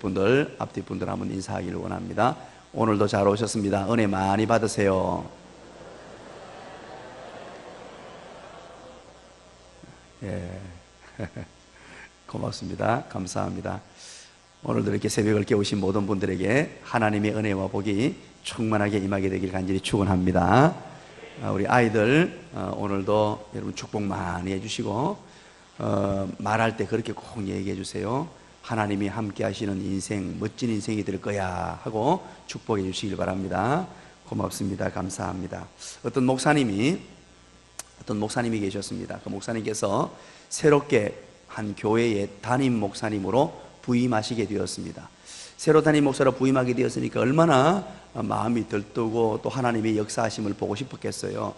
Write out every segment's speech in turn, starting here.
분들, 앞뒤 분들 한번 인사하기를 원합니다. 오늘도 잘 오셨습니다. 은혜 많이 받으세요. 예. 고맙습니다. 감사합니다. 오늘도 이렇게 새벽을 깨우신 모든 분들에게 하나님의 은혜와 복이 충만하게 임하게 되길 간절히 축원합니다. 우리 아이들 오늘도 여러분 축복 많이 해주시고 말할 때 그렇게 꼭 얘기해 주세요. 하나님이 함께 하시는 인생, 멋진 인생이 될 거야 하고 축복해 주시길 바랍니다. 고맙습니다. 감사합니다. 어떤 목사님이 계셨습니다. 그 목사님께서 새롭게 한 교회의 담임 목사님으로 부임하시게 되었습니다. 새로 담임 목사로 부임하게 되었으니까 얼마나 마음이 들뜨고 또 하나님의 역사하심을 보고 싶었겠어요.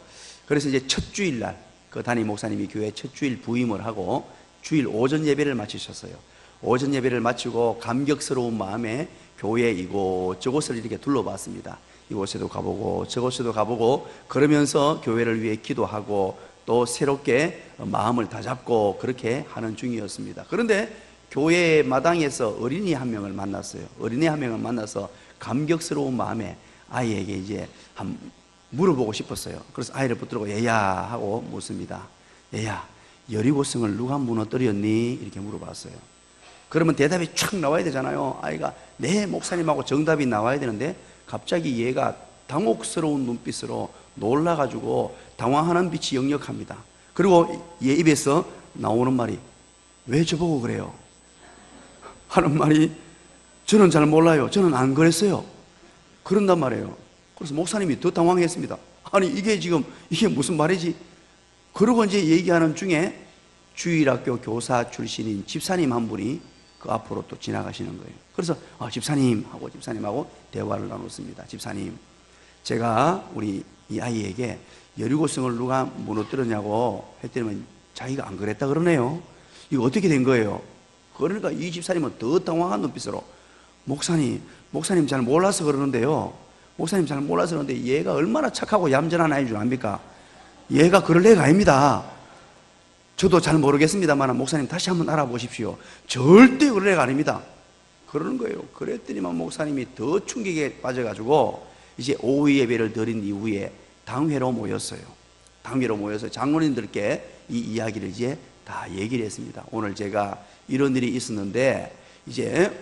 그래서 이제 첫 주일날 그 담임 목사님이 교회 첫 주일 부임을 하고 주일 오전 예배를 마치셨어요. 오전 예배를 마치고 감격스러운 마음에 교회 이곳저곳을 이렇게 둘러봤습니다. 이곳에도 가보고 저곳에도 가보고 그러면서 교회를 위해 기도하고 또 새롭게 마음을 다잡고 그렇게 하는 중이었습니다. 그런데 교회 마당에서 어린이 한 명을 만났어요. 어린이 한 명을 만나서 감격스러운 마음에 아이에게 이제 물어보고 싶었어요. 그래서 아이를 붙들고 얘야 하고 묻습니다. 얘야, 여리고성을 누가 무너뜨렸니? 이렇게 물어봤어요. 그러면 대답이 촥 나와야 되잖아요. 아이가 네 목사님하고 정답이 나와야 되는데 갑자기 얘가 당혹스러운 눈빛으로 놀라가지고 당황하는 빛이 역력합니다. 그리고 얘 입에서 나오는 말이 왜 저보고 그래요? 하는 말이 저는 잘 몰라요. 저는 안 그랬어요. 그런단 말이에요. 그래서 목사님이 더 당황했습니다. 아니 이게 무슨 말이지? 그러고 이제 얘기하는 중에 주일학교 교사 출신인 집사님 한 분이 그 앞으로 또 지나가시는 거예요. 그래서 집사님하고 대화를 나눴습니다. 집사님, 제가 우리 이 아이에게 여리고성을 누가 무너뜨렸냐고 했더니 자기가 안 그랬다 그러네요. 이거 어떻게 된 거예요? 그러니까 이 집사님은 더 당황한 눈빛으로 목사님 잘 몰라서 그러는데요. 목사님 잘 몰라서 그러는데 얘가 얼마나 착하고 얌전한 아이인 줄 압니까? 얘가 그럴 애가 아닙니다. 저도 잘 모르겠습니다만 목사님 다시 한번 알아보십시오. 절대 그럴 애가 아닙니다. 그러는 거예요. 그랬더니만 목사님이 더 충격에 빠져가지고 이제 오후 예배를 드린 이후에 당회로 모였어요. 당회로 모여서 장로님들께 이 이야기를 이제 다 얘기를 했습니다. 오늘 제가 이런 일이 있었는데 이제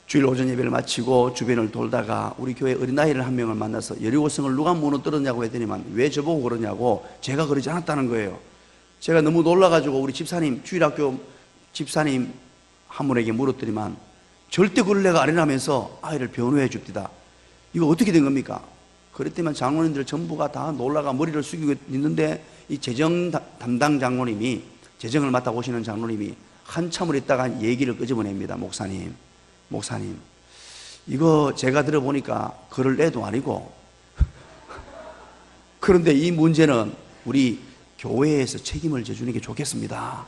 주일 오전 예배를 마치고 주변을 돌다가 우리 교회 어린아이를 한 명을 만나서 여리고성을 누가 무너뜨렸냐고 했더니만 왜 저보고 그러냐고 제가 그러지 않았다는 거예요. 제가 너무 놀라가지고 우리 집사님, 주일학교 집사님 한 분에게 물었더니만 절대 그럴 애가 아니라면서 아이를 변호해 줍디다. 이거 어떻게 된 겁니까? 그랬더니만 장로님들 전부가 다 놀라가 머리를 숙이고 있는데 이 재정 담당 장로님이, 재정을 맡아 보시는 장로님이 한참을 있다가 얘기를 끄집어냅니다. 목사님, 이거 제가 들어보니까 그럴 애도 아니고 그런데 이 문제는 우리 교회에서 책임을 져주는 게 좋겠습니다.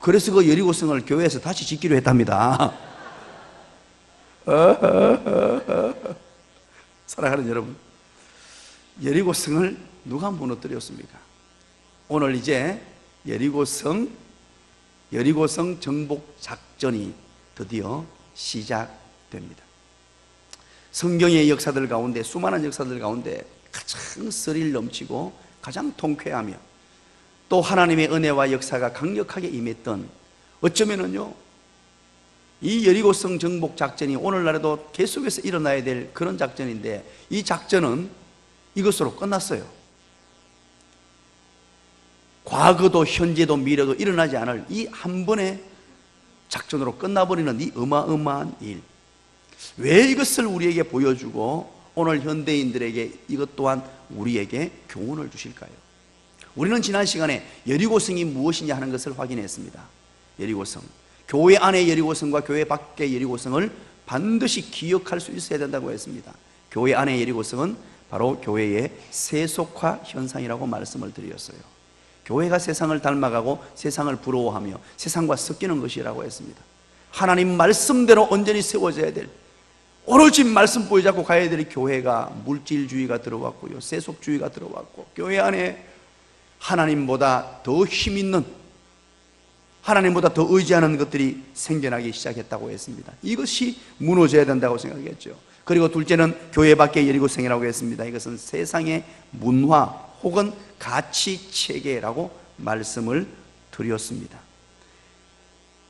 그래서 그 여리고성을 교회에서 다시 짓기로 했답니다. 사랑하는 여러분, 여리고성을 누가 무너뜨렸습니까? 오늘 이제 여리고성 정복 작전이 드디어 시작됩니다. 성경의 역사들 가운데, 수많은 역사들 가운데 가장 스릴 넘치고 가장 통쾌하며 또 하나님의 은혜와 역사가 강력하게 임했던, 어쩌면은요 이 여리고성 정복 작전이 오늘날에도 계속해서 일어나야 될 그런 작전인데 이 작전은 이것으로 끝났어요. 과거도 현재도 미래도 일어나지 않을 이 한 번의 작전으로 끝나버리는 이 어마어마한 일, 왜 이것을 우리에게 보여주고 오늘 현대인들에게 이것 또한 우리에게 교훈을 주실까요? 우리는 지난 시간에 여리고성이 무엇이냐 하는 것을 확인했습니다. 여리고성, 교회 안의 여리고성과 교회 밖의 여리고성을 반드시 기억할 수 있어야 된다고 했습니다. 교회 안의 여리고성은 바로 교회의 세속화 현상이라고 말씀을 드렸어요. 교회가 세상을 닮아가고 세상을 부러워하며 세상과 섞이는 것이라고 했습니다. 하나님 말씀대로 온전히 세워져야 될, 오로지 말씀 보여잡고 가야 될 교회가 물질주의가 들어왔고요, 세속주의가 들어왔고, 교회 안에 하나님보다 더 힘있는 하나님보다 더 의지하는 것들이 생겨나기 시작했다고 했습니다. 이것이 무너져야 된다고 생각했죠. 그리고 둘째는 교회 밖의 여리고성이라고 했습니다. 이것은 세상의 문화 혹은 가치 체계라고 말씀을 드렸습니다.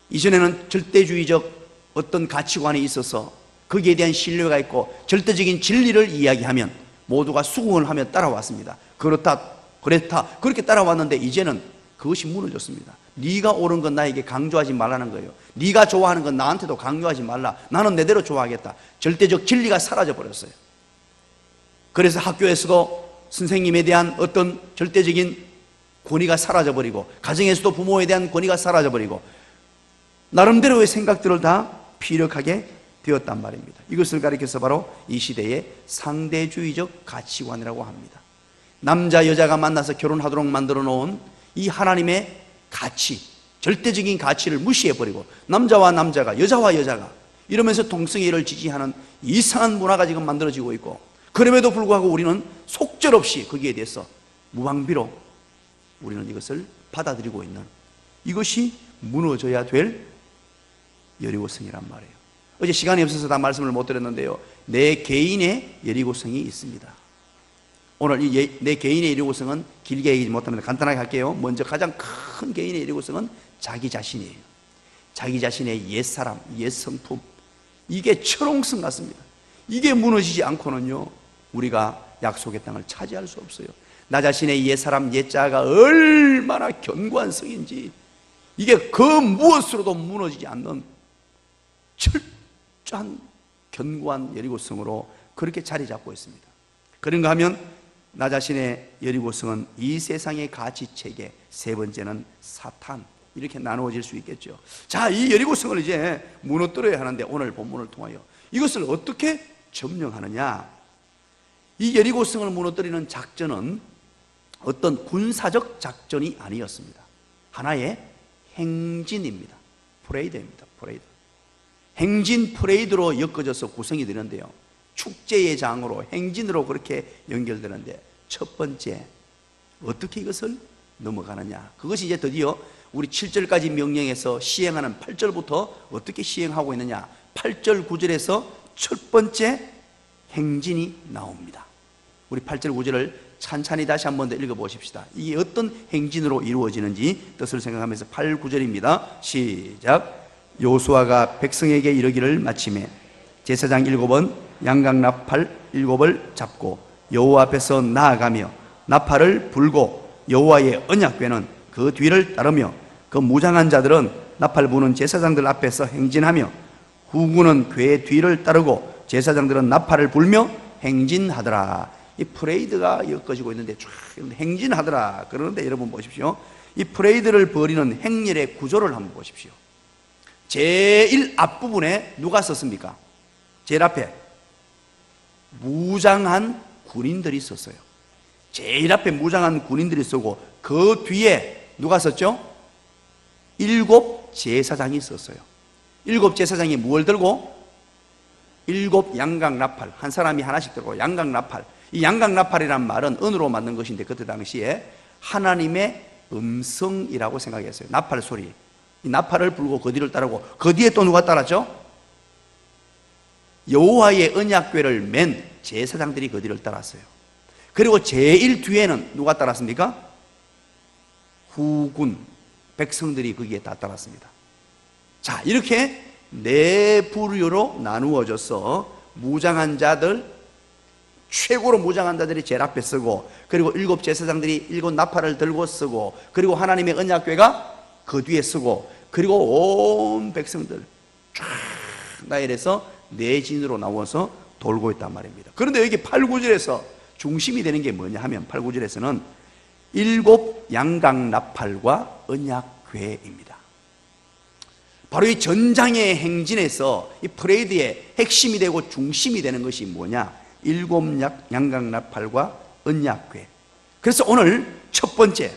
이전에는 절대주의적 어떤 가치관이 있어서 거기에 대한 신뢰가 있고 절대적인 진리를 이야기하면 모두가 수긍을 하며 따라왔습니다. 그렇다 그렇게 따라왔는데 이제는 그것이 무너졌습니다. 네가 옳은 건 나에게 강조하지 말라는 거예요. 네가 좋아하는 건 나한테도 강요하지 말라. 나는 내대로 좋아하겠다. 절대적 진리가 사라져 버렸어요. 그래서 학교에서도 선생님에 대한 어떤 절대적인 권위가 사라져 버리고, 가정에서도 부모에 대한 권위가 사라져 버리고, 나름대로의 생각들을 다 피력하게 되었단 말입니다. 이것을 가리켜서 바로 이 시대의 상대주의적 가치관이라고 합니다. 남자 여자가 만나서 결혼하도록 만들어 놓은 이 하나님의 가치, 절대적인 가치를 무시해버리고 남자와 남자가, 여자와 여자가 이러면서 동성애를 지지하는 이상한 문화가 지금 만들어지고 있고, 그럼에도 불구하고 우리는 속절없이 거기에 대해서 무방비로 우리는 이것을 받아들이고 있는, 이것이 무너져야 될 여리고성이란 말이에요. 어제 시간이 없어서 다 말씀을 못 드렸는데요, 내 개인의 여리고성이 있습니다. 오늘 내 개인의 여리고성은 길게 얘기하지 못합니다. 간단하게 할게요. 먼저 가장 큰 개인의 여리고성은 자기 자신이에요. 자기 자신의 옛사람, 옛성품, 이게 철옹성 같습니다. 이게 무너지지 않고는요 우리가 약속의 땅을 차지할 수 없어요. 나 자신의 옛사람, 옛자가 얼마나 견고한 성인지, 이게 그 무엇으로도 무너지지 않는 철저한 견고한 여리고성으로 그렇게 자리 잡고 있습니다. 그런가 하면 나 자신의 여리고성은 이 세상의 가치체계, 세 번째는 사탄, 이렇게 나누어질 수 있겠죠. 자, 이 여리고성을 이제 무너뜨려야 하는데 오늘 본문을 통하여 이것을 어떻게 점령하느냐. 이 여리고성을 무너뜨리는 작전은 어떤 군사적 작전이 아니었습니다. 하나의 행진입니다. 프레이드입니다. 프레이드. 행진 프레이드로 엮어져서 구성이 되는데요, 축제의 장으로 행진으로 그렇게 연결되는데, 첫 번째 어떻게 이것을 넘어가느냐, 그것이 이제 드디어 우리 7절까지 명령해서 시행하는 8절부터 어떻게 시행하고 있느냐, 8절 9절에서 첫 번째 행진이 나옵니다. 우리 8절 9절을 찬찬히 다시 한 번 더 읽어보십시다. 이게 어떤 행진으로 이루어지는지 뜻을 생각하면서 8, 9절입니다. 시작. 요수아가 백성에게 이르기를 마치매 제사장 7은 양각 나팔 7을 잡고 여호와 앞에서 나아가며 나팔을 불고 여호와의 언약궤는 그 뒤를 따르며 그 무장한 자들은 나팔 부는 제사장들 앞에서 행진하며 후군은 궤 뒤를 따르고 제사장들은 나팔을 불며 행진하더라. 이 프레이드가 엮어지고 있는데 쫙 행진하더라 그러는데, 여러분 보십시오. 이 프레이드를 벌이는 행렬의 구조를 한번 보십시오. 제일 앞부분에 누가 섰습니까? 제일 앞에 무장한 군인들이 섰어요. 제일 앞에 무장한 군인들이 서고 그 뒤에 누가 섰죠? 7 제사장이 섰어요. 7 제사장이 무엇을 들고? 7 양각 나팔, 한 사람이 하나씩 들고 양각 나팔. 이 양각 나팔이란 말은 은으로 만든 것인데 그때 당시에 하나님의 음성이라고 생각했어요. 나팔 소리. 이 나팔을 불고 그 뒤를 따르고, 그 뒤에 또 누가 따랐죠? 여호와의 언약궤를 맨 제사장들이 그 뒤를 따랐어요. 그리고 제일 뒤에는 누가 따랐습니까? 후군, 백성들이 거기에 다 따랐습니다. 자, 이렇게 네 부류로 나누어져서 무장한 자들, 최고로 무장한 자들이 제일 앞에 서고, 그리고 7 제사장들이 7 나팔을 들고 서고, 그리고 하나님의 언약궤가 그 뒤에 서고, 그리고 온 백성들 쫙 나열해서 내진으로 나와서 돌고 있단 말입니다. 그런데 여기 8, 9절에서 중심이 되는 게 뭐냐 하면, 8, 9절에서는 7 양각 나팔과 언약궤입니다. 바로 이 전장의 행진에서 이 프레이드의 핵심이 되고 중심이 되는 것이 뭐냐? 7 양각 나팔과 언약궤. 그래서 오늘 첫 번째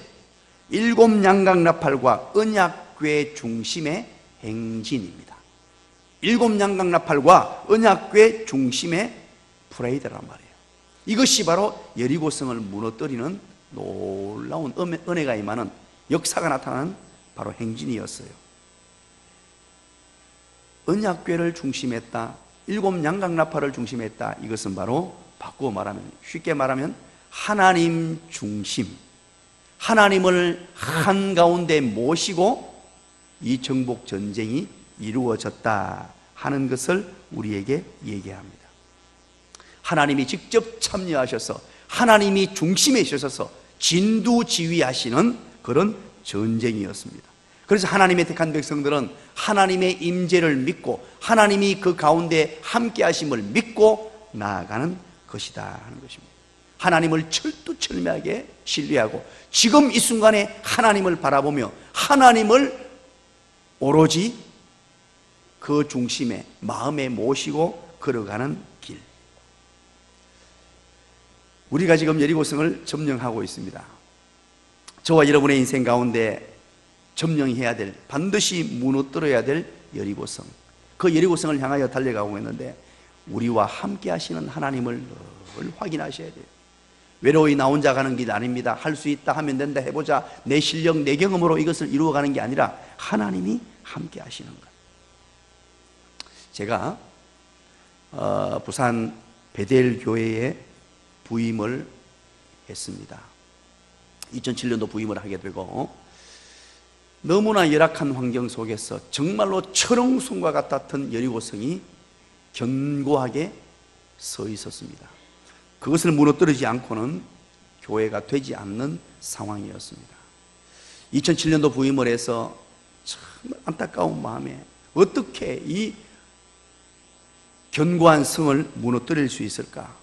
7 양각 나팔과 언약궤 중심의 행진입니다. 7 양각 나팔과 언약궤 중심의 프레이드란 말이에요. 이것이 바로 여리고성을 무너뜨리는 놀라운 은혜가 임하는, 역사가 나타나는 바로 행진이었어요. 언약궤를 중심했다, 일곱 양강나팔을 중심했다. 이것은 바로 바꾸어 말하면, 쉽게 말하면 하나님 중심, 하나님을 한가운데 모시고 이 정복 전쟁이 이루어졌다 하는 것을 우리에게 얘기합니다. 하나님이 직접 참여하셔서 하나님이 중심에 있어서 진두지휘하시는 그런 전쟁이었습니다. 그래서 하나님의 택한 백성들은 하나님의 임재를 믿고 하나님이 그 가운데 함께 하심을 믿고 나아가는 것이다 하는 것입니다. 하나님을 철두철미하게 신뢰하고 지금 이 순간에 하나님을 바라보며 하나님을 오로지 그 중심에 마음에 모시고 걸어가는 길. 우리가 지금 여리고성을 점령하고 있습니다. 저와 여러분의 인생 가운데 점령해야 될, 반드시 무너뜨려야 될 여리고성, 그 여리고성을 향하여 달려가고 있는데 우리와 함께 하시는 하나님을 늘 확인하셔야 돼요. 외로이 나 혼자 가는 길 아닙니다. 할 수 있다, 하면 된다, 해보자, 내 실력, 내 경험으로 이것을 이루어가는 게 아니라 하나님이 함께 하시는 것. 제가 부산 베델 교회에 부임을 했습니다. 2007년도 부임을 하게 되고 너무나 열악한 환경 속에서 정말로 철옹성과 같았던 여리고성이 견고하게 서 있었습니다. 그것을 무너뜨리지 않고는 교회가 되지 않는 상황이었습니다. 2007년도 부임을 해서 정말 안타까운 마음에 어떻게 이 견고한 성을 무너뜨릴 수 있을까?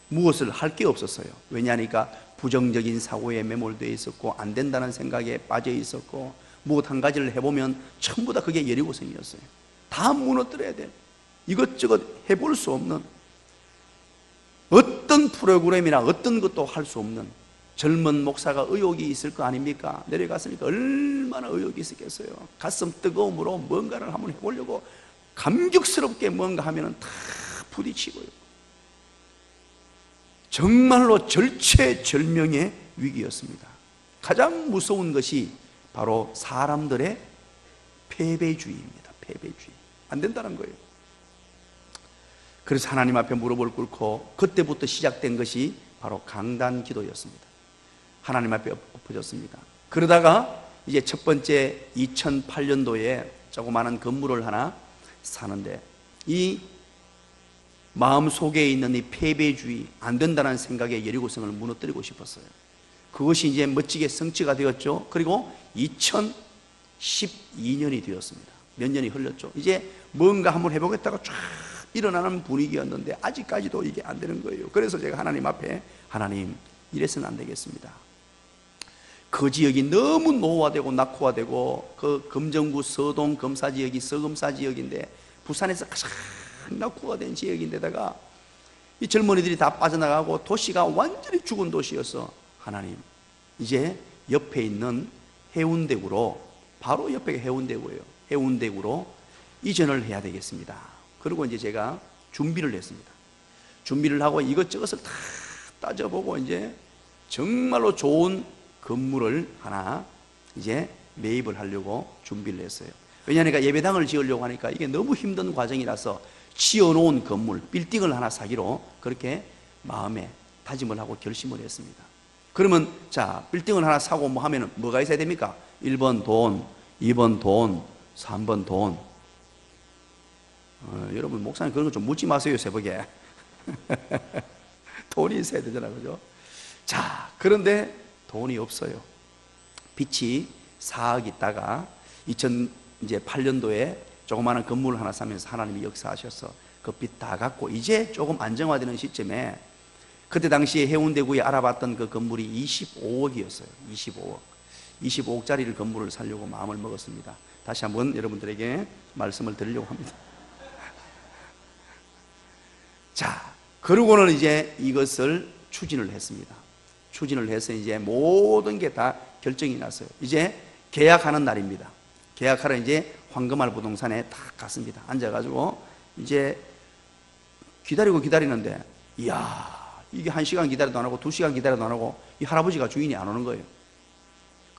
무엇을 할 게 없었어요. 왜냐하니까 부정적인 사고에 매몰되어 있었고 안 된다는 생각에 빠져 있었고 무엇 한 가지를 해보면 전부 다 그게 여리고성이었어요. 다 무너뜨려야 돼. 이것저것 해볼 수 없는, 어떤 프로그램이나 어떤 것도 할 수 없는 젊은 목사가 의욕이 있을 거 아닙니까? 내려갔으니까 얼마나 의욕이 있었겠어요. 가슴 뜨거움으로 뭔가를 한번 해보려고 감격스럽게 뭔가 하면은 다 부딪히고요. 정말로 절체절명의 위기였습니다. 가장 무서운 것이 바로 사람들의 패배주의입니다. 패배주의. 안 된다는 거예요. 그래서 하나님 앞에 무릎을 꿇고 그때부터 시작된 것이 바로 강단 기도였습니다. 하나님 앞에 엎어졌습니다. 그러다가 이제 첫 번째 2008년도에 조그마한 건물을 하나 사는데 이 마음속에 있는 이 패배주의, 안 된다는 생각에 여리고성을 무너뜨리고 싶었어요. 그것이 이제 멋지게 성취가 되었죠. 그리고 2012년이 되었습니다. 몇 년이 흘렀죠. 이제 뭔가 한번 해보겠다가 쫙 일어나는 분위기였는데 아직까지도 이게 안 되는 거예요. 그래서 제가 하나님 앞에, 하나님, 이래서는 안 되겠습니다. 그 지역이 너무 노후화되고 낙후화되고 그 금정구 서동 검사지역이 서검사지역인데 부산에서 가장 낙후화된 지역인데다가 이 젊은이들이 다 빠져나가고 도시가 완전히 죽은 도시였어. 하나님, 이제 옆에 있는 해운대구로, 바로 옆에 해운대구예요. 해운대구로 이전을 해야 되겠습니다. 그리고 이제 제가 준비를 했습니다. 준비를 하고 이것저것을 다 따져보고 이제 정말로 좋은 건물을 하나 이제 매입을 하려고 준비를 했어요. 왜냐하니까 예배당을 지으려고 하니까 이게 너무 힘든 과정이라서 지어놓은 건물, 빌딩을 하나 사기로 그렇게 마음에 다짐을 하고 결심을 했습니다. 그러면 자, 빌딩을 하나 사고 뭐 하면은 뭐가 있어야 됩니까? 1번 돈, 2번 돈, 3번 돈. 여러분, 목사님 그런 거 좀 묻지 마세요, 새벽에. 돈이 있어야 되잖아요, 그죠? 자, 그런데 돈이 없어요. 빚이 4억 있다가 2008년도에 조그마한 건물을 하나 사면서 하나님이 역사하셔서 그 빚 다 갚고 이제 조금 안정화되는 시점에 그때 당시에 해운대구에 알아봤던 그 건물이 25억이었어요. 25억짜리 건물을 사려고 마음을 먹었습니다. 다시 한번 여러분들에게 말씀을 드리려고 합니다. 자, 그러고는 이제 이것을 추진을 했습니다. 추진을 해서 이제 모든 게 다 결정이 났어요. 이제 계약하는 날입니다. 계약하러 이제 황금알 부동산에 다 갔습니다. 앉아가지고 이제 기다리는데, 이야, 이게 1시간 기다려도 안 하고 2시간 기다려도 안 하고 이 할아버지가 주인이 안 오는 거예요.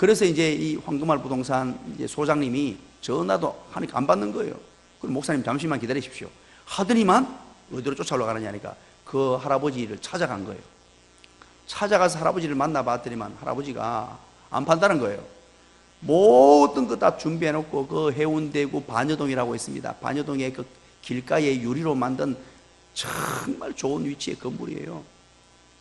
그래서 이제 이 황금알 부동산 이제 소장님이 전화도 하니까 안 받는 거예요. 그럼 목사님 잠시만 기다리십시오 하더니만 어디로 쫓아올라가느냐니까 그 할아버지를 찾아간 거예요. 찾아가서 할아버지를 만나봤더니만 할아버지가 안 판다는 거예요. 모든 거 다 준비해놓고 그 해운대구 반여동이라고 있습니다. 반여동의 그 길가에 유리로 만든 정말 좋은 위치의 건물이에요.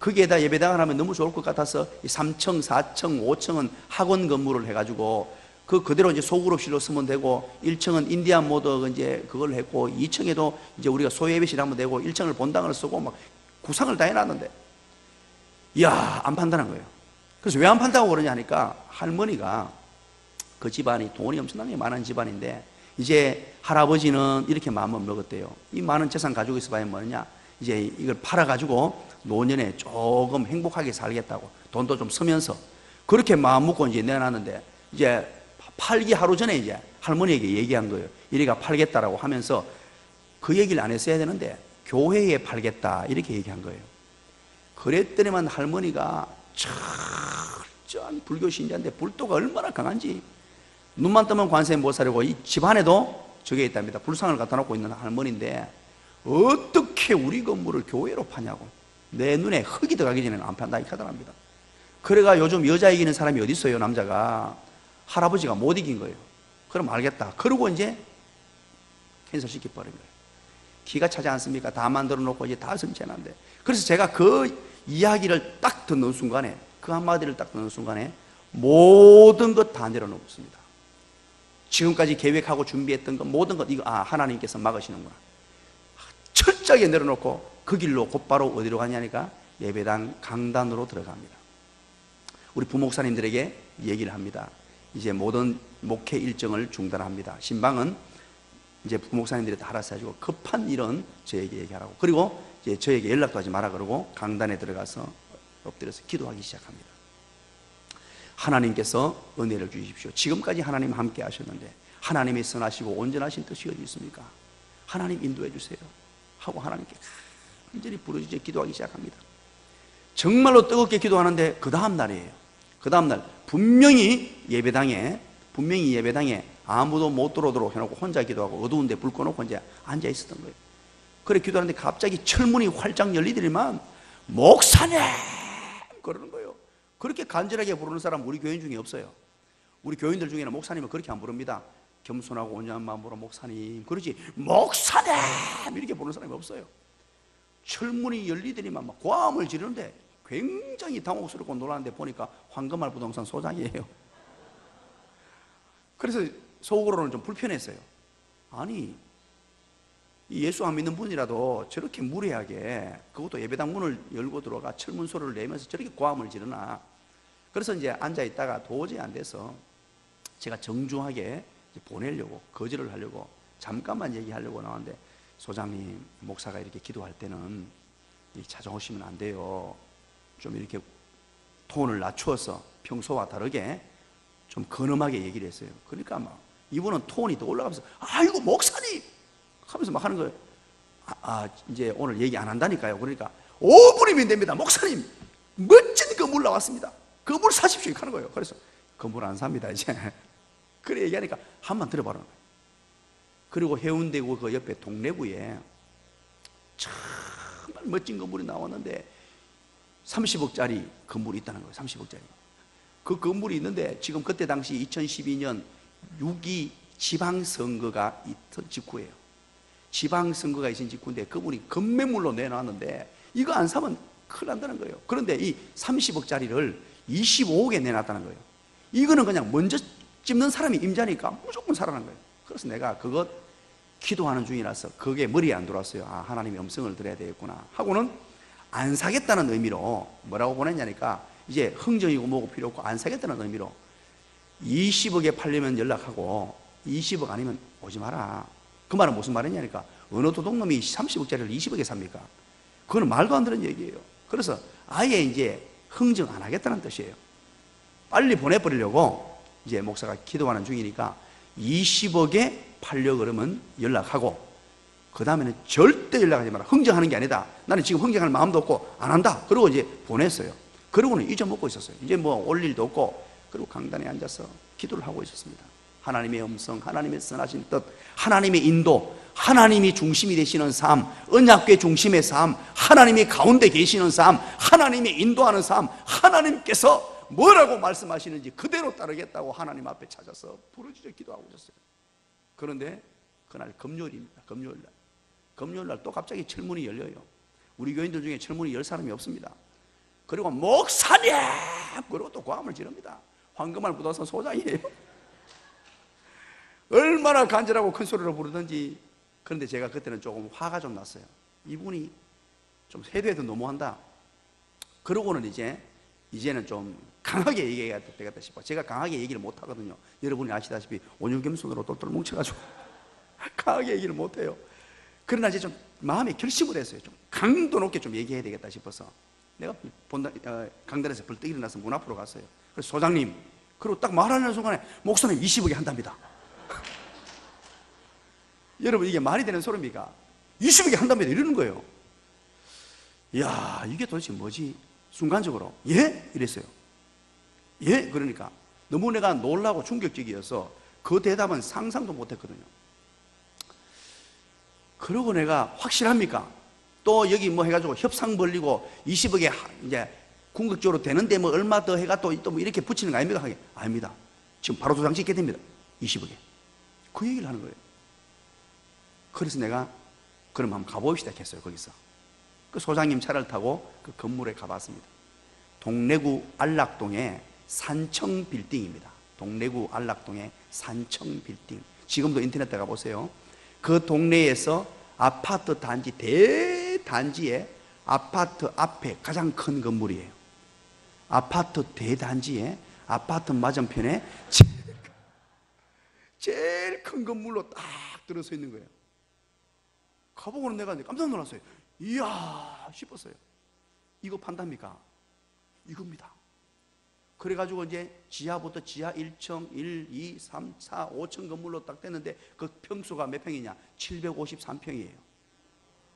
거기에다 예배당을 하면 너무 좋을 것 같아서 3층, 4층, 5층은 학원 건물을 해가지고 그대로 이제 소그룹실로 쓰면 되고 1층은 인디안 모드 이제 그걸 했고 2층에도 이제 우리가 소예배실 하면 되고 1층을 본당을 쓰고 막 구상을 다 해놨는데 이야 안 판다는 거예요. 그래서 왜 안 판다고 그러냐 하니까 할머니가 그 집안이 돈이 엄청나게 많은 집안인데 이제 할아버지는 이렇게 마음을 먹었대요. 이 많은 재산 가지고 있어 봐야 뭐냐 이제 이걸 팔아가지고 노년에 조금 행복하게 살겠다고 돈도 좀 쓰면서 그렇게 마음 먹고 이제 내놨는데 이제 팔기 하루 전에 이제 할머니에게 얘기한 거예요. 이리가 팔겠다라고 하면서 그 얘기를 안 했어야 되는데 교회에 팔겠다 이렇게 얘기한 거예요. 그랬더니만 할머니가 철저한 불교 신자인데 불도가 얼마나 강한지 눈만 뜨면 관세 못 사려고 이 집안에도 저게 있답니다. 불상을 갖다 놓고 있는 할머니인데 어떻게 우리 건물을 교회로 파냐고 내 눈에 흙이 들어가기 전에는 안 판다 이렇게 하더랍니다. 그래가 요즘 여자 이기는 사람이 어디 있어요? 남자가 할아버지가 못 이긴 거예요. 그럼 알겠다. 그러고 이제 캔슬 시켜버린 거예요. 기가 차지 않습니까? 다 만들어 놓고 이제 다 선체한데 그래서 제가 그 이야기를 딱 듣는 순간에 그 한마디를 딱 듣는 순간에 모든 것 다 내려놓습니다. 지금까지 계획하고 준비했던 것 모든 것 이거 하나님께서 막으시는구나. 철저하게 내려놓고 그 길로 곧바로 어디로 가냐니까 예배당 강단으로 들어갑니다. 우리 부목사님들에게 얘기를 합니다. 이제 모든 목회 일정을 중단합니다. 신방은 이제 부목사님들이 다 알아서 해주고 급한 일은 저에게 얘기하라고 그리고 이제 저에게 연락도 하지 마라 그러고 강단에 들어가서 엎드려서 기도하기 시작합니다. 하나님께서 은혜를 주십시오. 지금까지 하나님 함께 하셨는데 하나님의 선하시고 온전하신 뜻이 어디 있습니까? 하나님 인도해 주세요 하고 하나님께 간절히 부르짖어 기도하기 시작합니다. 정말로 뜨겁게 기도하는데 그 다음 날이에요. 그 다음 날 분명히 예배당에 아무도 못 들어오도록 해놓고 혼자 기도하고 어두운데 불 꺼놓고 이제 앉아 있었던 거예요. 그래 기도하는데 갑자기 철문이 활짝 열리더니만 목사님 그러는 거예요. 그렇게 간절하게 부르는 사람 우리 교인 중에 없어요. 우리 교인들 중에는 목사님을 그렇게 안 부릅니다. 겸손하고 온전한 마음으로 목사님 그러지 목사님 이렇게 부르는 사람이 없어요. 철문이 열리더니만 막 고함을 지르는데 굉장히 당혹스럽고 놀랐는데 보니까 황금알 부동산 소장이에요. 그래서 속으로는 좀 불편했어요. 아니 예수 안 믿는 분이라도 저렇게 무례하게 그것도 예배당 문을 열고 들어가 철문 소리를 내면서 저렇게 고함을 지르나. 그래서 이제 앉아 있다가 도저히 안 돼서 제가 정중하게 보내려고 거절을 하려고 잠깐만 얘기하려고 나왔는데 소장님 목사가 이렇게 기도할 때는 찾아오시면 안 돼요. 좀 이렇게 톤을 낮추어서 평소와 다르게 좀 근엄하게 얘기를 했어요. 그러니까 막 이분은 톤이 더 올라가면서 아이고 목사님 하면서 막 하는 거예요. 이제 오늘 얘기 안 한다니까요. 그러니까 5분이면 됩니다. 목사님 멋진 건물 나왔습니다. 건물 사십시오 이렇게 하는 거예요. 그래서 건물 안 삽니다 이제. 그래 얘기하니까 한번 들어봐라. 그리고 해운대구 그 옆에 동래구에 정말 멋진 건물이 나왔는데 30억짜리 건물이 있다는 거예요. 30억짜리 그 건물이 있는데 지금 그때 당시 2012년 6.2 지방선거가 있던 직후예요. 지방선거가 있은 직후인데 그분이 건매물로 내놨는데 이거 안 사면 큰일 난다는 거예요. 그런데 이 30억짜리를 25억에 내놨다는 거예요. 이거는 그냥 먼저 찝는 사람이 임자니까 무조건 사라는 거예요. 그래서 내가 그것 기도하는 중이라서 그게 머리에 안 들어왔어요. 하나님의 음성을 들어야 되겠구나 하고는 안 사겠다는 의미로 뭐라고 보냈냐니까 이제 흥정이고 뭐고 필요 없고 안 사겠다는 의미로 20억에 팔려면 연락하고 20억 아니면 오지 마라. 그 말은 무슨 말이냐니까 어느 도둑놈이 30억짜리를 20억에 삽니까? 그거는 말도 안 되는 얘기예요. 그래서 아예 이제 흥정 안 하겠다는 뜻이에요. 빨리 보내버리려고 이제 목사가 기도하는 중이니까 20억에 팔려 그러면 연락하고 그 다음에는 절대 연락하지 마라. 흥정하는 게 아니다. 나는 지금 흥정할 마음도 없고 안 한다. 그러고 이제 보냈어요. 그러고는 잊어먹고 있었어요. 이제 뭐 올 일도 없고 그리고 강단에 앉아서 기도를 하고 있었습니다. 하나님의 음성, 하나님의 선하신 뜻, 하나님의 인도, 하나님이 중심이 되시는 삶, 언약궤 중심의 삶, 하나님이 가운데 계시는 삶, 하나님이 인도하는 삶, 하나님께서 뭐라고 말씀하시는지 그대로 따르겠다고 하나님 앞에 찾아서 부르짖어 기도하고 있었어요. 그런데 그날 금요일입니다. 금요일날 또 갑자기 철문이 열려요. 우리 교인들 중에 철문이 열 사람이 없습니다. 그리고 목사님! 그리고 또 고함을 지릅니다. 황금알 부도산 소장이에요. 얼마나 간절하고 큰 소리로 부르든지. 그런데 제가 그때는 조금 화가 좀 났어요. 이분이 좀 세대도 너무한다. 그러고는 이제는 좀 강하게 얘기해야 되겠다 싶어. 제가 강하게 얘기를 못 하거든요. 여러분이 아시다시피 온유겸손으로 똘똘 뭉쳐가지고 강하게 얘기를 못 해요. 그러나 이제 좀 마음에 결심을 했어요. 좀 강도 높게 좀 얘기해야 되겠다 싶어서 내가 강단에서 벌떡 일어나서 문 앞으로 갔어요. 그래서 소장님, 그리고 딱 말하는 순간에 목사님 20억에 한답니다. 여러분, 이게 말이 되는 소리입니까? 20억에 한답니다 이러는 거예요. 이야, 이게 도대체 뭐지? 순간적으로 예? 이랬어요. 예? 그러니까 너무 내가 놀라고 충격적이어서 그 대답은 상상도 못했거든요. 그러고 내가 확실합니까? 또 여기 뭐 해가지고 협상 벌리고 20억에 이제 궁극적으로 되는데 뭐 얼마 더 해가 또 뭐 이렇게 붙이는 거 아닙니까? 하게 아닙니다. 지금 바로 도장 찍게 됩니다. 20억에. 그 얘기를 하는 거예요. 그래서 내가 그럼 한번 가봅시다 했어요. 거기서 그 소장님 차를 타고 그 건물에 가봤습니다. 동래구 안락동의 산청 빌딩입니다. 동래구 안락동의 산청 빌딩. 지금도 인터넷에 가보세요. 그 동네에서 아파트 단지, 대단지의 아파트 앞에 가장 큰 건물이에요. 아파트 대단지에 아파트 맞은편에 제일 큰 건물로 딱 들어서 있는 거예요. 가보고는 내가 깜짝 놀랐어요. 이야 싶었어요. 이거 판답니까? 이겁니다. 그래가지고 이제 지하부터 지하 1층, 1, 2, 3, 4, 5층 건물로 딱 됐는데 그 평수가 몇 평이냐? 753평이에요.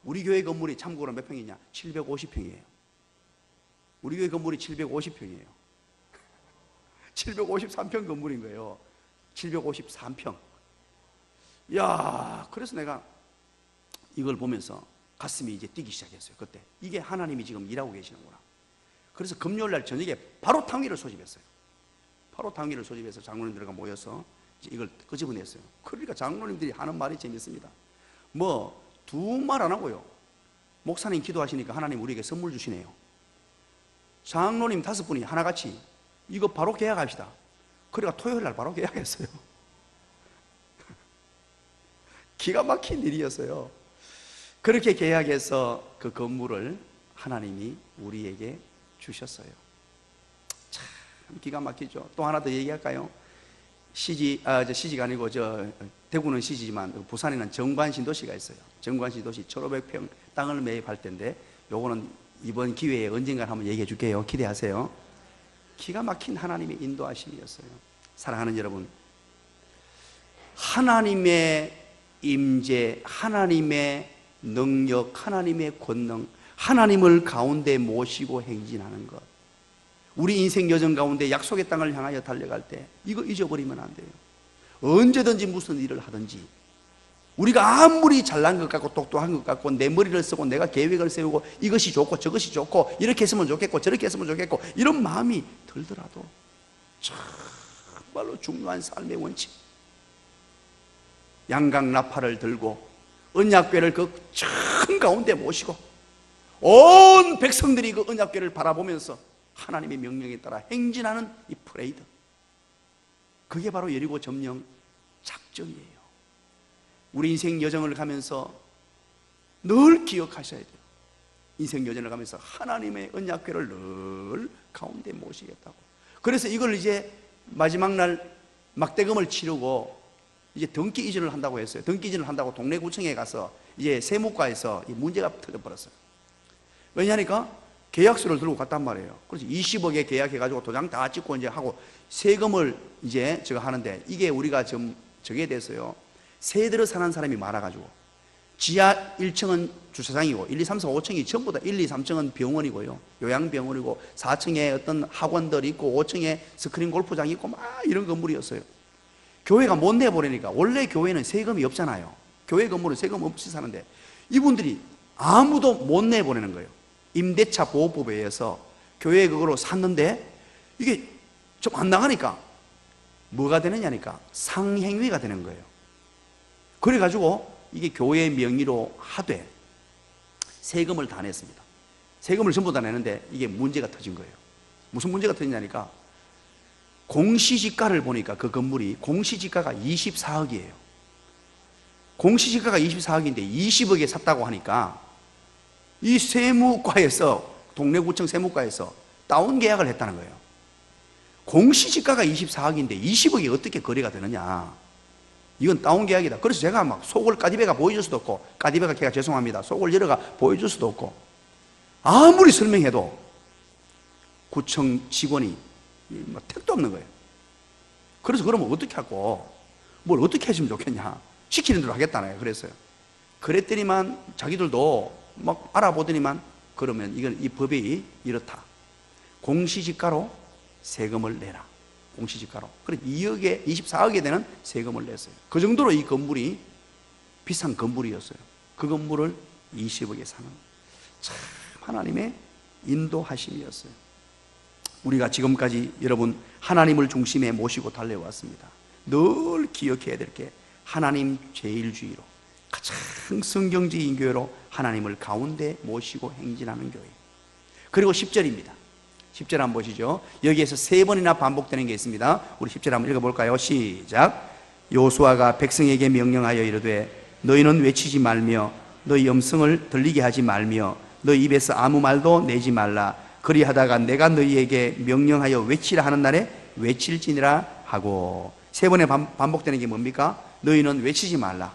우리 교회 건물이 참고로 몇 평이냐? 750평이에요. 우리 교회 건물이 750평이에요. 753평 건물인 거예요. 753평. 야, 그래서 내가 이걸 보면서 가슴이 이제 뛰기 시작했어요. 그때 이게 하나님이 지금 일하고 계시는구나. 그래서 금요일날 저녁에 바로 탕위를 소집했어요. 바로 탕위를 소집해서 장로님들과 모여서 이걸 끄집어냈어요. 그러니까 장로님들이 하는 말이 재밌습니다. 뭐 두 말 안 하고요. 목사님 기도하시니까 하나님 우리에게 선물 주시네요. 장로님 5분이 하나같이 이거 바로 계약합시다. 그러니까 토요일날 바로 계약했어요. 기가 막힌 일이었어요. 그렇게 계약해서 그 건물을 하나님이 우리에게 주셨어요. 참 기가 막히죠. 또 하나 더 얘기할까요? 시지가 아니고 대구는 시지지만 부산에는 정관신도시가 있어요. 정관신도시 1,500평 땅을 매입할 텐데 요거는 이번 기회에 언젠가 한번 얘기해 줄게요. 기대하세요. 기가 막힌 하나님의 인도하심이었어요. 사랑하는 여러분, 하나님의 임재, 하나님의 능력, 하나님의 권능, 하나님을 가운데 모시고 행진하는 것, 우리 인생 여정 가운데 약속의 땅을 향하여 달려갈 때 이거 잊어버리면 안 돼요. 언제든지 무슨 일을 하든지 우리가 아무리 잘난 것 같고 똑똑한 것 같고 내 머리를 쓰고 내가 계획을 세우고 이것이 좋고 저것이 좋고 이렇게 했으면 좋겠고 저렇게 했으면 좋겠고 이런 마음이 들더라도 정말로 중요한 삶의 원칙, 양강나팔을 들고 언약궤를 그 큰 가운데 모시고 온 백성들이 그 언약궤를 바라보면서 하나님의 명령에 따라 행진하는 이 프레이드, 그게 바로 여리고 점령 작전이에요. 우리 인생 여정을 가면서 늘 기억하셔야 돼요. 인생 여정을 가면서 하나님의 언약궤를 늘 가운데 모시겠다고. 그래서 이걸 이제 마지막 날 막대금을 치르고 이제 등기 이전을 한다고 했어요. 등기 이전을 한다고 동래구청에 가서 이제 세무과에서 이 문제가 터져버렸어요. 왜냐하니까 계약서를 들고 갔단 말이에요. 그래서 20억에 계약해가지고 도장 다 찍고 이제 하고 세금을 이제 저거 하는데 이게 우리가 좀 저게 돼서요. 새 들어 사는 사람이 많아가지고 지하 1층은 주차장이고 1, 2, 3, 4, 5층이 전부 다 1, 2, 3층은 병원이고요. 요양병원이고 4층에 어떤 학원들이 있고 5층에 스크린 골프장이 있고 막 이런 건물이었어요. 교회가 못 내보내니까, 원래 교회는 세금이 없잖아요. 교회 건물은 세금 없이 사는데 이분들이 아무도 못 내보내는 거예요. 임대차 보호법에 의해서 교회 그거로 샀는데 이게 좀 안 나가니까 뭐가 되느냐니까 상행위가 되는 거예요. 그래가지고 이게 교회 명의로 하되 세금을 다 냈습니다. 세금을 전부 다 내는데 이게 문제가 터진 거예요. 무슨 문제가 터지냐니까 공시지가를 보니까 그 건물이 공시지가가 24억이에요. 공시지가가 24억인데 20억에 샀다고 하니까 이 세무과에서, 동래구청 세무과에서 다운 계약을 했다는 거예요. 공시지가가 24억인데 20억이 어떻게 거래가 되느냐, 이건 다운 계약이다. 그래서 제가 막 속을 까디베가 보여줄 수도 없고, 까디베가 걔가 죄송합니다 속을 열어가 보여줄 수도 없고, 아무리 설명해도 구청 직원이 뭐 택도 없는 거예요. 그래서 그러면 어떻게 하고 뭘 어떻게 했으면 좋겠냐, 시키는 대로 하겠다네요. 그랬어요. 그랬더니만 자기들도 막 알아보더니만 그러면 이건 이 법이 이렇다. 공시지가로 세금을 내라. 공시지가로. 그래 2억에 24억에 되는 세금을 냈어요. 그 정도로 이 건물이 비싼 건물이었어요. 그 건물을 20억에 사는, 참 하나님의 인도하심이었어요. 우리가 지금까지 여러분 하나님을 중심에 모시고 달려왔습니다. 늘 기억해야 될 게 하나님 제일주의로 가장 성경적인 교회로 하나님을 가운데 모시고 행진하는 교회. 그리고 10절입니다. 10절 한번 보시죠. 여기에서 3번이나 반복되는 게 있습니다. 우리 10절 한번 읽어볼까요? 시작. 요수아가 백성에게 명령하여 이르되 너희는 외치지 말며 너희 음성을 들리게 하지 말며 너희 입에서 아무 말도 내지 말라. 그리하다가 내가 너희에게 명령하여 외치라 하는 날에 외칠지니라 하고. 3번에 반복되는 게 뭡니까? 너희는 외치지 말라.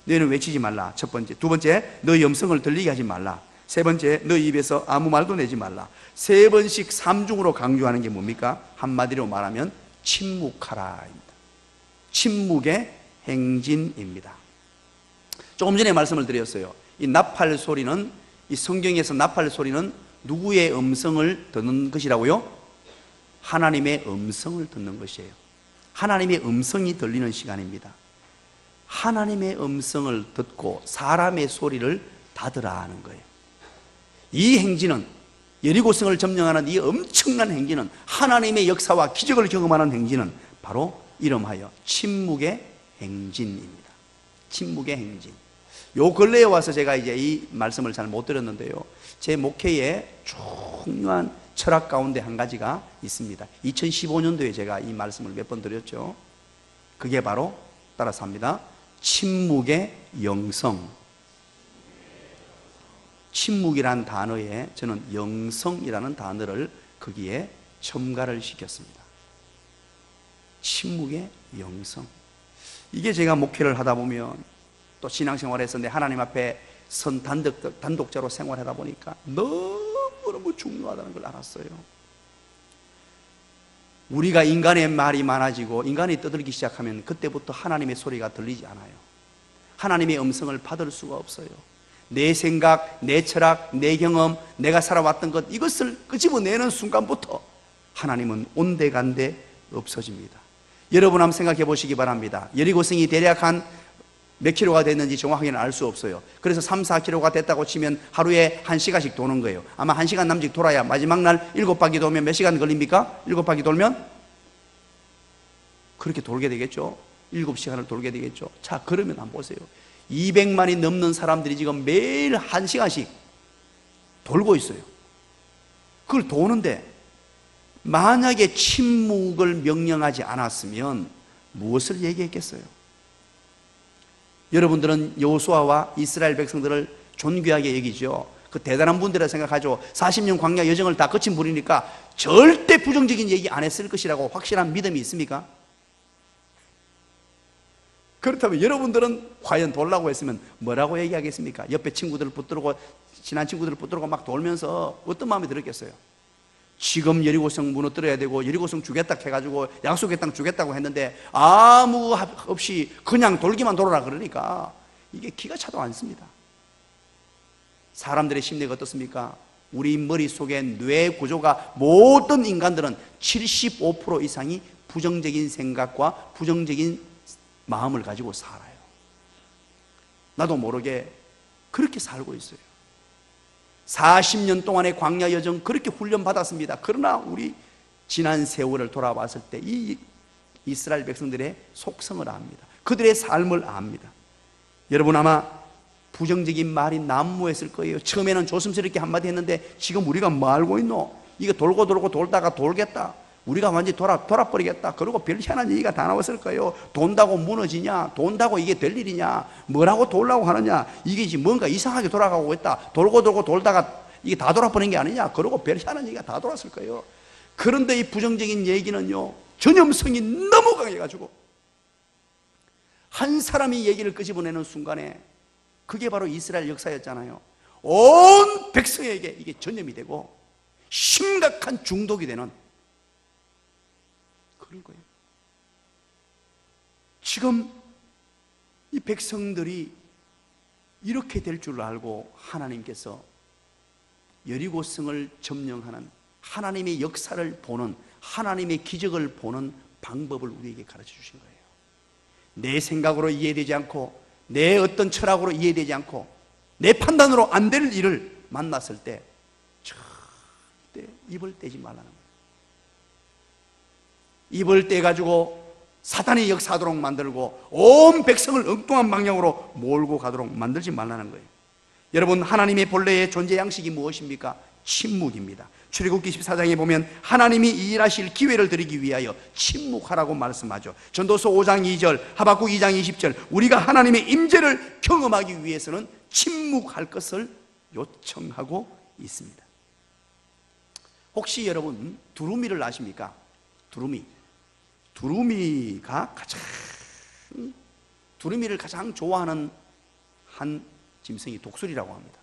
너희는 외치지 말라. 첫 번째. 두 번째, 너희 음성을 들리게 하지 말라. 세 번째, 너희 입에서 아무 말도 내지 말라. 3번씩 3중으로 강조하는 게 뭡니까? 한마디로 말하면 침묵하라입니다. 침묵의 행진입니다. 조금 전에 말씀을 드렸어요. 이 나팔 소리는, 이 성경에서 나팔 소리는 누구의 음성을 듣는 것이라고요? 하나님의 음성을 듣는 것이에요. 하나님의 음성이 들리는 시간입니다. 하나님의 음성을 듣고 사람의 소리를 닫으라 하는 거예요. 이 행진은, 여리고성을 점령하는 이 엄청난 행진은, 하나님의 역사와 기적을 경험하는 행진은 바로 이름하여 침묵의 행진입니다. 침묵의 행진. 요 근래에 와서 제가 이제 이 말씀을 잘 못 드렸는데요, 제 목회의 중요한 철학 가운데 한 가지가 있습니다. 2015년도에 제가 이 말씀을 몇 번 드렸죠. 그게 바로 따라서 합니다. 침묵의 영성. 침묵이란 단어에 저는 영성이라는 단어를 거기에 첨가를 시켰습니다. 침묵의 영성. 이게 제가 목회를 하다 보면, 또 신앙생활에서 내 하나님 앞에 선 단독자로 생활하다 보니까 너무너무 중요하다는 걸 알았어요. 우리가 인간의 말이 많아지고 인간이 떠들기 시작하면 그때부터 하나님의 소리가 들리지 않아요. 하나님의 음성을 받을 수가 없어요. 내 생각, 내 철학, 내 경험, 내가 살아왔던 것, 이것을 끄집어내는 순간부터 하나님은 온데간데 없어집니다. 여러분 한번 생각해 보시기 바랍니다. 여리고성이 대략 한 몇 킬로가 됐는지 정확하게는 알 수 없어요. 그래서 3, 4킬로가 됐다고 치면 하루에 1시간씩 도는 거예요. 아마 1시간 남짓 돌아야, 마지막 날 7바퀴 돌면 몇 시간 걸립니까? 7바퀴 돌면? 그렇게 돌게 되겠죠. 7시간을 돌게 되겠죠. 자, 그러면 한번 보세요. 200만이 넘는 사람들이 지금 매일 1시간씩 돌고 있어요. 그걸 도는데 만약에 침묵을 명령하지 않았으면 무엇을 얘기했겠어요? 여러분들은 여호수아와 이스라엘 백성들을 존귀하게 여기죠. 그 대단한 분들이라 생각하죠. 40년 광야 여정을 다 거친 분이니까 절대 부정적인 얘기 안 했을 것이라고 확실한 믿음이 있습니까? 그렇다면 여러분들은 과연 돌라고 했으면 뭐라고 얘기하겠습니까? 옆에 친구들을 붙들고, 친한 친구들을 붙들고 막 돌면서 어떤 마음이 들었겠어요? 지금 여리고성 무너뜨려야 되고 여리고성 주겠다 해가지고 약속의 땅 주겠다고 했는데 아무 없이 그냥 돌기만 돌아라 그러니까 이게 기가 차도 않습니다. 사람들의 심리가 어떻습니까? 우리 머릿속에 뇌 구조가 모든 인간들은 75% 이상이 부정적인 생각과 부정적인 마음을 가지고 살아요. 나도 모르게 그렇게 살고 있어요. 40년 동안의 광야 여정 그렇게 훈련 받았습니다. 그러나 우리 지난 세월을 돌아봤을 때 이 이스라엘 백성들의 속성을 압니다. 그들의 삶을 압니다. 여러분 아마 부정적인 말이 난무했을 거예요. 처음에는 조심스럽게 한마디 했는데 지금 우리가 뭐 알고 있노? 이거 돌고 돌고 돌다가 돌겠다. 우리가 완전히 돌아버리겠다. 그리고 별 희한한 얘기가 다 나왔을 거예요. 돈다고 무너지냐? 돈다고 이게 될 일이냐? 뭐라고 돌라고 하느냐? 이게 지금 뭔가 이상하게 돌아가고 있다. 돌고 돌고 돌다가 이게 다 돌아버린 게 아니냐? 그리고 별 희한한 얘기가 다 돌았을 거예요. 그런데 이 부정적인 얘기는요, 전염성이 너무 강해가지고 한 사람이 얘기를 끄집어내는 순간에 그게 바로 이스라엘 역사였잖아요. 온 백성에게 이게 전염이 되고 심각한 중독이 되는 그런 거예요. 지금 이 백성들이 이렇게 될 줄 알고 하나님께서 여리고성을 점령하는 하나님의 역사를 보는, 하나님의 기적을 보는 방법을 우리에게 가르쳐 주신 거예요. 내 생각으로 이해되지 않고 내 어떤 철학으로 이해되지 않고 내 판단으로 안 될 일을 만났을 때 절대 입을 떼지 말라는 거예요. 입을 떼가지고 사탄이 역사하도록 만들고 온 백성을 엉뚱한 방향으로 몰고 가도록 만들지 말라는 거예요. 여러분, 하나님의 본래의 존재 양식이 무엇입니까? 침묵입니다. 출애굽기 14장에 보면 하나님이 일하실 기회를 드리기 위하여 침묵하라고 말씀하죠. 전도서 5장 2절, 하박국 2장 20절, 우리가 하나님의 임재를 경험하기 위해서는 침묵할 것을 요청하고 있습니다. 혹시 여러분 두루미를 아십니까? 두루미를 가장 좋아하는 한 짐승이 독수리라고 합니다.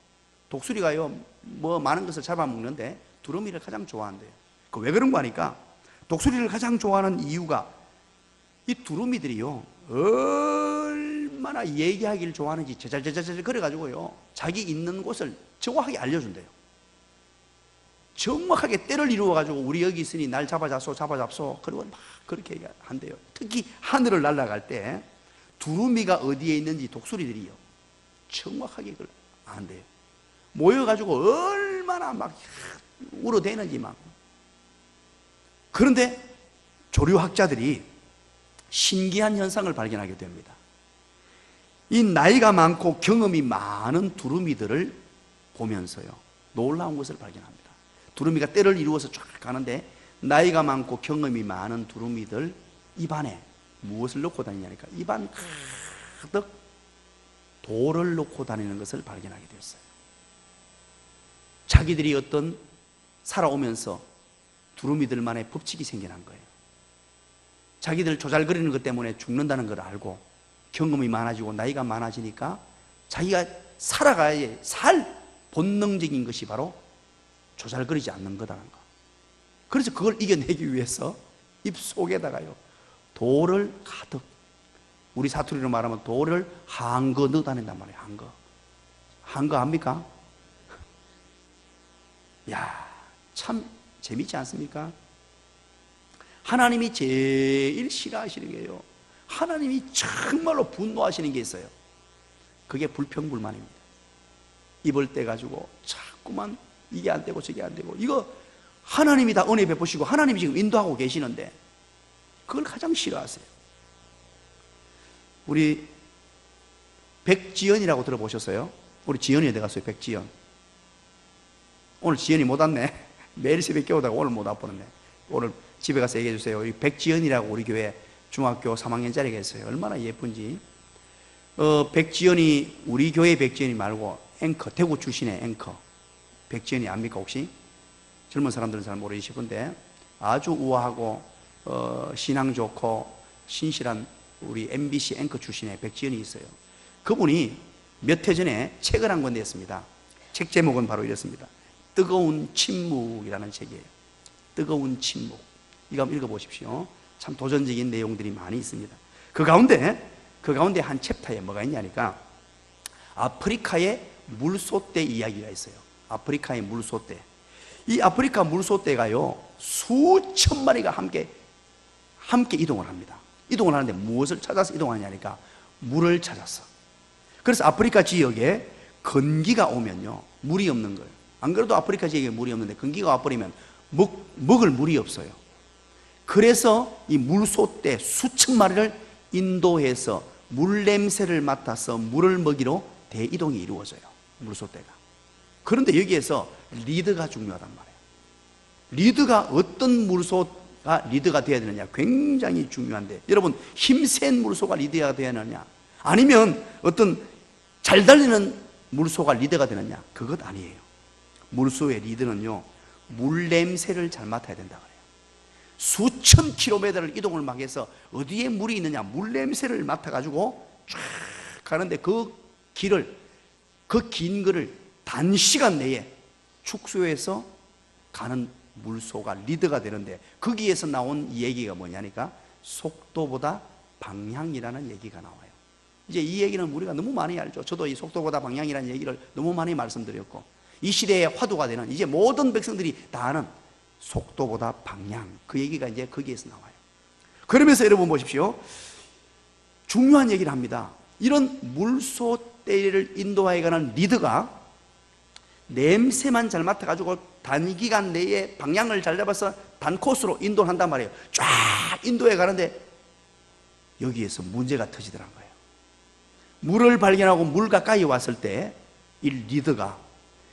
독수리가요, 뭐 많은 것을 잡아먹는데 두루미를 가장 좋아한대요. 그 왜 그런 거 아니까? 독수리를 가장 좋아하는 이유가 이 두루미들이요, 얼마나 얘기하기를 좋아하는지 제잘제잘 그래가지고요, 자기 있는 곳을 정확하게 알려준대요. 정확하게 때를 이루어가지고 우리 여기 있으니 날 잡아잡소 그리고 막 그렇게 한대요. 특히 하늘을 날아갈 때 두루미가 어디에 있는지 독수리들이요 정확하게 그걸 안돼요. 모여가지고 얼마나 막 울어대는지 막. 그런데 조류학자들이 신기한 현상을 발견하게 됩니다. 이 나이가 많고 경험이 많은 두루미들을 보면서요, 놀라운 것을 발견합니다. 두루미가 때를 이루어서 쫙 가는데 나이가 많고 경험이 많은 두루미들 입안에 무엇을 넣고 다니냐니까 입안 가득 돌을 넣고 다니는 것을 발견하게 되었어요. 자기들이 어떤 살아오면서 두루미들만의 법칙이 생겨난 거예요. 자기들 조잘거리는 것 때문에 죽는다는 걸 알고 경험이 많아지고 나이가 많아지니까 자기가 살아가야 살 본능적인 것이 바로 조잘거리지 않는 거다는 거. 그래서 그걸 이겨내기 위해서 입속에다가요 돌을 가득, 우리 사투리로 말하면 돌을 한거 넣어 다닌단 말이에요. 한거 압니까? 야, 참 재밌지 않습니까? 하나님이 제일 싫어하시는 게요, 하나님이 정말로 분노하시는 게 있어요. 그게 불평불만입니다. 입을 떼가지고 자꾸만 이게 안 되고 저게 안 되고, 이거 하나님이 다 은혜 베푸시고 하나님이 지금 인도하고 계시는데 그걸 가장 싫어하세요. 우리 백지연이라고 들어보셨어요? 우리 지연이 어디 갔어요? 백지연. 오늘 지연이 못 왔네. 매일 새벽 깨우다가 오늘 못 와버렸네. 오늘 집에 가서 얘기해 주세요. 이 백지연이라고 우리 교회 중학교 3학년짜리가 있어요. 얼마나 예쁜지. 백지연이 우리 교회 백지연이 말고 앵커, 대구 출신의 앵커 백지연이 압니까 혹시? 젊은 사람들은 잘 모르실 건데 아주 우아하고 신앙 좋고 신실한 우리 MBC 앵커 출신의 백지연이 있어요. 그분이 몇 해 전에 책을 한 권 냈습니다. 책 제목은 바로 이렇습니다. 뜨거운 침묵이라는 책이에요. 뜨거운 침묵. 이거 한번 읽어보십시오. 참 도전적인 내용들이 많이 있습니다. 그 가운데 한 챕터에 뭐가 있냐니까 아프리카의 물소떼 이야기가 있어요. 아프리카의 물소떼. 이 아프리카 물소떼가요, 수천 마리가 함께 이동을 합니다. 이동을 하는데 무엇을 찾아서 이동하냐니까 물을 찾았어. 그래서 아프리카 지역에 건기가 오면요, 물이 없는 거예요. 안 그래도 아프리카 지역에 물이 없는데 건기가 와버리면 먹을 물이 없어요. 그래서 이 물소떼 수천 마리를 인도해서 물 냄새를 맡아서 물을 먹이로 대이동이 이루어져요, 물소떼가. 그런데 여기에서 리더가 중요하단 말이에요. 리더가 어떤 물소가 리더가 되어야 되느냐, 굉장히 중요한데, 여러분, 힘센 물소가 리더가 되어야 하느냐, 아니면 어떤 잘 달리는 물소가 리더가 되느냐, 그것 아니에요. 물소의 리더는요, 물 냄새를 잘 맡아야 된다 그래요. 수천 킬로미터를 이동을 막 해서 어디에 물이 있느냐, 물 냄새를 맡아가지고 쫙 가는데 그 길을, 그 긴 거를 단시간 내에 축소해서 가는 물소가 리더가 되는데, 거기에서 나온 얘기가 뭐냐니까 속도보다 방향이라는 얘기가 나와요. 이제 이 얘기는 우리가 너무 많이 알죠. 저도 이 속도보다 방향이라는 얘기를 너무 많이 말씀드렸고, 이 시대의 화두가 되는 이제 모든 백성들이 다 아는 속도보다 방향, 그 얘기가 이제 거기에서 나와요. 그러면서 여러분 보십시오, 중요한 얘기를 합니다. 이런 물소떼를 인도하여 가는 리더가 냄새만 잘 맡아가지고 단기간 내에 방향을 잘 잡아서 단코스로 인도를 한단 말이에요. 쫙 인도해 가는데 여기에서 문제가 터지더란 거예요. 물을 발견하고 물 가까이 왔을 때 이 리더가,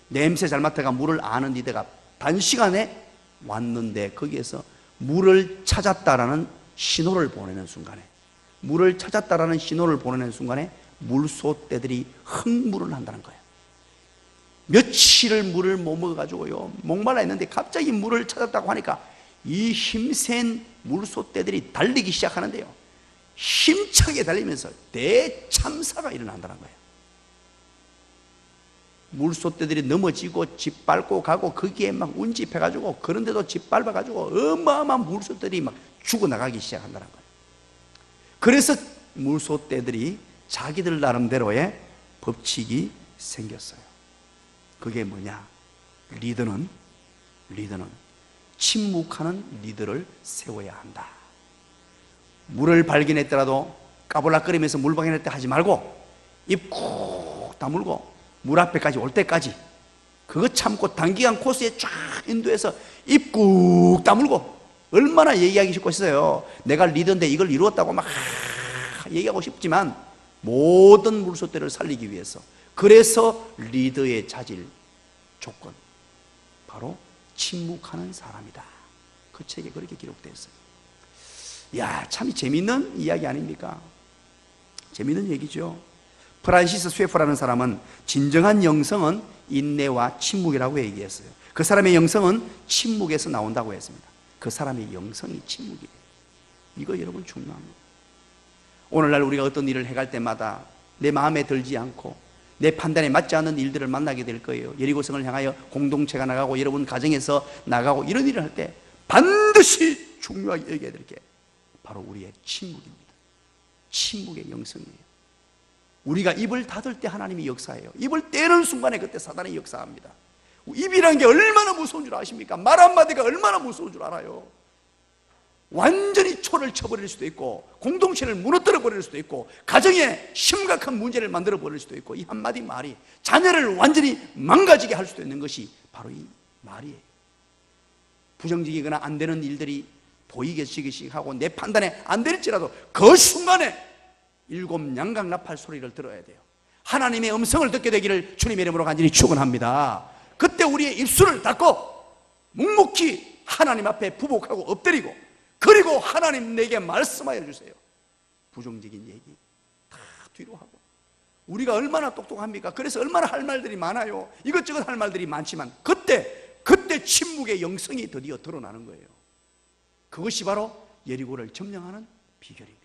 냄새 잘 맡아가 물을 아는 리더가 단시간에 왔는데, 거기에서 물을 찾았다라는 신호를 보내는 순간에, 물을 찾았다라는 신호를 보내는 순간에 물소떼들이 흥물을 한다는 거예요. 며칠을 물을 못 먹어가지고요, 목말라 했는데 갑자기 물을 찾았다고 하니까 이 힘센 물소떼들이 달리기 시작하는데요, 힘차게 달리면서 대참사가 일어난다는 거예요. 물소떼들이 넘어지고 짓밟고 가고, 거기에 막 운집해가지고, 그런데도 짓밟아가지고 어마어마한 물소떼들이 막 죽어나가기 시작한다는 거예요. 그래서 물소떼들이 자기들 나름대로의 법칙이 생겼어요. 그게 뭐냐, 리더는 침묵하는 리더를 세워야 한다. 물을 발견했더라도 까불락거리면서 물 발견할 때 하지 말고, 입 꾹 다물고 물 앞에까지 올 때까지 그거 참고 단기간 코스에 쫙 인도해서 입 꾹 다물고, 얼마나 얘기하기 싶고 있어요. 내가 리더인데 이걸 이루었다고 막 얘기하고 싶지만, 모든 물소떼를 살리기 위해서, 그래서 리더의 자질 조건, 바로 침묵하는 사람이다. 그 책에 그렇게 기록되어 있어요. 야, 참 재밌는 이야기 아닙니까? 재밌는 얘기죠. 프란시스 쇠프라는 사람은 진정한 영성은 인내와 침묵이라고 얘기했어요. 그 사람의 영성은 침묵에서 나온다고 했습니다. 그 사람의 영성이 침묵이에요. 이거 여러분 중요합니다. 오늘날 우리가 어떤 일을 해갈 때마다 내 마음에 들지 않고 내 판단에 맞지 않는 일들을 만나게 될 거예요. 여리고성을 향하여 공동체가 나가고 여러분 가정에서 나가고 이런 일을 할 때 반드시 중요하게 여겨야 될 게 바로 우리의 침묵입니다. 침묵의 영성이에요. 우리가 입을 닫을 때 하나님이 역사해요. 입을 떼는 순간에 그때 사단이 역사합니다. 입이라는 게 얼마나 무서운 줄 아십니까? 말 한마디가 얼마나 무서운 줄 알아요. 완전히 초를 쳐버릴 수도 있고, 공동체를 무너뜨려 버릴 수도 있고, 가정에 심각한 문제를 만들어 버릴 수도 있고, 이 한마디 말이 자녀를 완전히 망가지게 할 수도 있는 것이 바로 이 말이에요. 부정적이거나 안 되는 일들이 보이게 시기하고 내 판단에 안 될지라도 그 순간에 일곱 양각 나팔 소리를 들어야 돼요. 하나님의 음성을 듣게 되기를 주님의 이름으로 간절히 축원합니다. 그때 우리의 입술을 닫고 묵묵히 하나님 앞에 부복하고 엎드리고, 그리고 하나님 내게 말씀하여 주세요. 부정적인 얘기 다 뒤로 하고. 우리가 얼마나 똑똑합니까? 그래서 얼마나 할 말들이 많아요. 이것저것 할 말들이 많지만 그때 침묵의 영성이 드디어 드러나는 거예요. 그것이 바로 여리고를 점령하는 비결입니다.